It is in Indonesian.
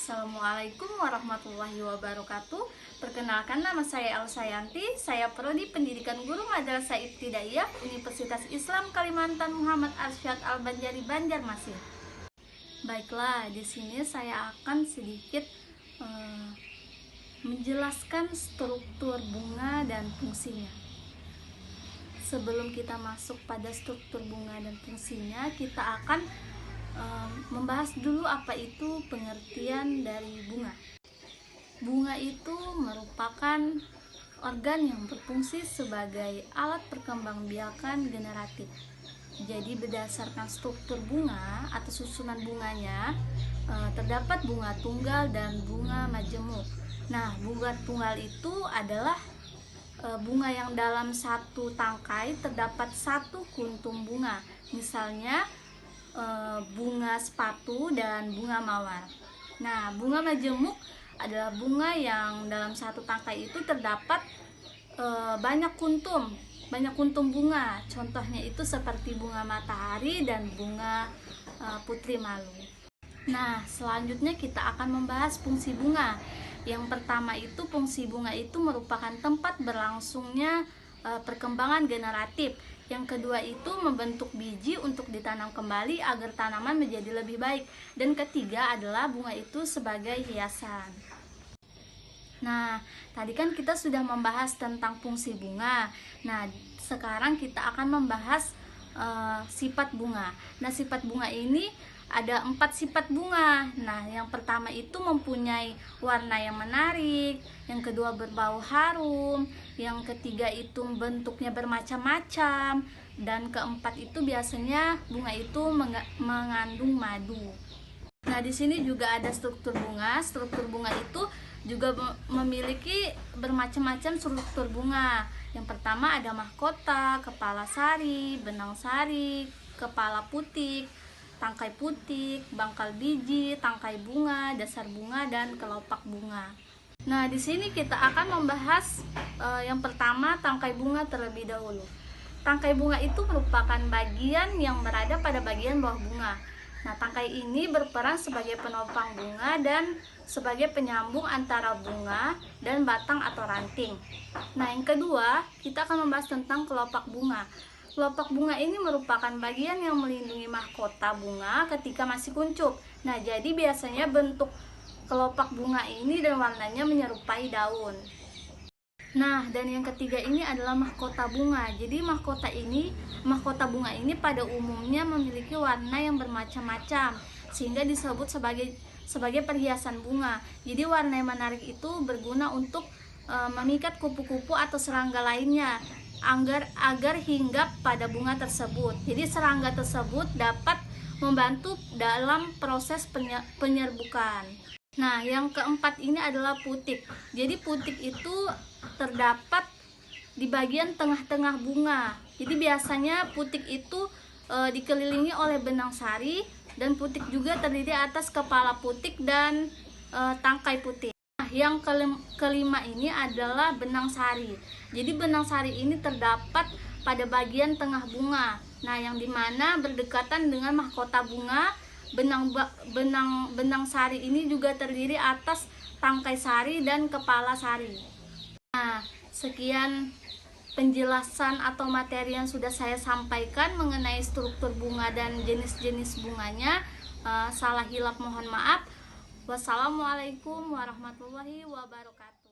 Assalamualaikum warahmatullahi wabarakatuh. Perkenalkan, nama saya Elsayanti. Saya Prodi Pendidikan Guru Madrasah Ibtidaiyah Universitas Islam Kalimantan Muhammad Arsyad Al-Banjari Banjarmasin. Baiklah, di sini saya akan sedikit menjelaskan struktur bunga dan fungsinya. Sebelum kita masuk pada struktur bunga dan fungsinya, kita akan membahas dulu apa itu pengertian dari bunga. Bunga itu merupakan organ yang berfungsi sebagai alat perkembangbiakan generatif. Jadi berdasarkan struktur bunga atau susunan bunganya, terdapat bunga tunggal dan bunga majemuk. Nah, bunga tunggal itu adalah bunga yang dalam satu tangkai terdapat satu kuntum bunga. Misalnya bunga sepatu dan bunga mawar. Nah, bunga majemuk adalah bunga yang dalam satu tangkai itu terdapat banyak kuntum bunga. Contohnya itu seperti bunga matahari dan bunga putri malu. Nah, selanjutnya kita akan membahas fungsi bunga. Yang pertama itu, fungsi bunga itu merupakan tempat berlangsungnya perkembangan generatif. Yang kedua itu membentuk biji untuk ditanam kembali agar tanaman menjadi lebih baik. Dan ketiga adalah bunga itu sebagai hiasan. Nah, tadi kan kita sudah membahas tentang fungsi bunga. Nah, sekarang kita akan membahas sifat bunga. Nah, sifat bunga ini ada 4 sifat bunga. Nah, yang pertama itu mempunyai warna yang menarik, yang kedua berbau harum, yang ketiga itu bentuknya bermacam-macam, dan keempat itu biasanya bunga itu mengandung madu. Nah, di sini juga ada struktur bunga. Struktur bunga itu juga memiliki bermacam-macam struktur bunga. Yang pertama ada mahkota, kepala sari, benang sari, kepala putik, tangkai putik, bangkal biji, tangkai bunga, dasar bunga, dan kelopak bunga. Nah, di sini kita akan membahas yang pertama tangkai bunga terlebih dahulu. Tangkai bunga itu merupakan bagian yang berada pada bagian bawah bunga. Nah, tangkai ini berperan sebagai penopang bunga dan sebagai penyambung antara bunga dan batang atau ranting. Nah, yang kedua, kita akan membahas tentang kelopak bunga. Kelopak bunga ini merupakan bagian yang melindungi mahkota bunga ketika masih kuncup. Nah, jadi biasanya bentuk kelopak bunga ini dan warnanya menyerupai daun. Nah, dan yang ketiga ini adalah mahkota bunga. Jadi mahkota bunga ini pada umumnya memiliki warna yang bermacam-macam, sehingga disebut sebagai perhiasan bunga. Jadi warna yang menarik itu berguna untuk memikat kupu-kupu atau serangga lainnya agar hinggap pada bunga tersebut. Jadi serangga tersebut dapat membantu dalam proses penyerbukan. Nah, yang keempat ini adalah putik. Jadi putik itu terdapat di bagian tengah-tengah bunga. Jadi biasanya putik itu dikelilingi oleh benang sari, dan putik juga terdiri atas kepala putik dan tangkai putik. Nah, yang kelima ini adalah benang sari. Jadi benang sari ini terdapat pada bagian tengah bunga. Nah, yang dimana berdekatan dengan mahkota bunga. Benang sari ini juga terdiri atas tangkai sari dan kepala sari. Nah, sekian penjelasan atau materi yang sudah saya sampaikan mengenai struktur bunga dan jenis-jenis bunganya. Salah hilap mohon maaf. Wassalamualaikum warahmatullahi wabarakatuh.